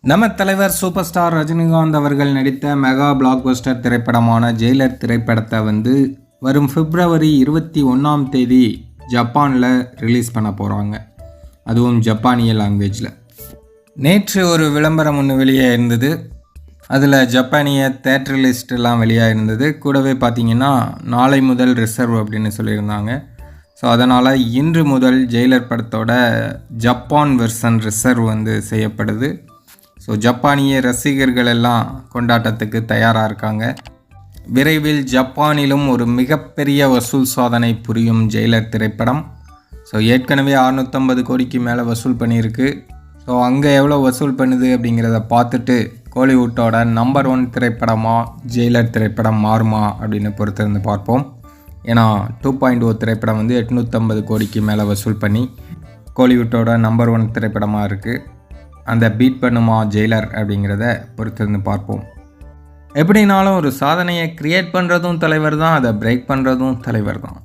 நம்ம தலைவர் super star Rajinikanth அவர்கள் நடித்த மெகா பிளாக்பஸ்டர் திரைப்படமான ஜெயிலர் திரைப்படத்தை வரும் பிப்ரவரி 21 ஜப்பானில் ரிலீஸ் பண்ண போகிறாங்க. அதுவும் ஜப்பானிய லாங்குவேஜில். நேற்று ஒரு விளம்பரம் ஒன்று வெளியே இருந்தது. அதில் ஜப்பானிய தேட்டர் லிஸ்ட்டெல்லாம் வெளியாக இருந்தது. கூடவே பார்த்திங்கன்னா நாளை முதல் ரிசர்வ் அப்படின்னு சொல்லியிருந்தாங்க. ஸோ அதனால் இன்று முதல் ஜெயிலர் படத்தோட ஜப்பான் வெர்சன் ரிசர்வ் செய்யப்படுது. ஸோ ஜப்பானிய ரசிகர்கள் எல்லாம் கொண்டாட்டத்துக்கு தயாராக இருக்காங்க. விரைவில் ஜப்பானிலும் ஒரு மிகப்பெரிய வசூல் சாதனை புரியும் ஜெயிலர் திரைப்படம். ஸோ ஏற்கனவே 650 கோடிக்கு மேலே வசூல் பண்ணியிருக்கு. ஸோ அங்கே எவ்வளோ வசூல் பண்ணுது அப்படிங்கிறத பார்த்துட்டு கோலிவுட்டோட நம்பர் 1 திரைப்படமாக ஜெயிலர் திரைப்படம் மாறுமா அப்படின்னு பொறுத்திருந்து பார்ப்போம். ஏன்னா 2.0 திரைப்படம் 850 கோடிக்கு மேலே வசூல் பண்ணி கோலிவுட்டோட நம்பர் 1 திரைப்படமாக இருக்குது. அந்த பீட் பண்ணுமா ஜெயிலர் அப்படிங்கிறத பொறுத்திருந்து பார்ப்போம். எப்படினாலும் ஒரு சாதனையை க்ரியேட் பண்ணுறதும் தலைவர் தான், அதை பிரேக் பண்ணுறதும் தலைவர் தான்.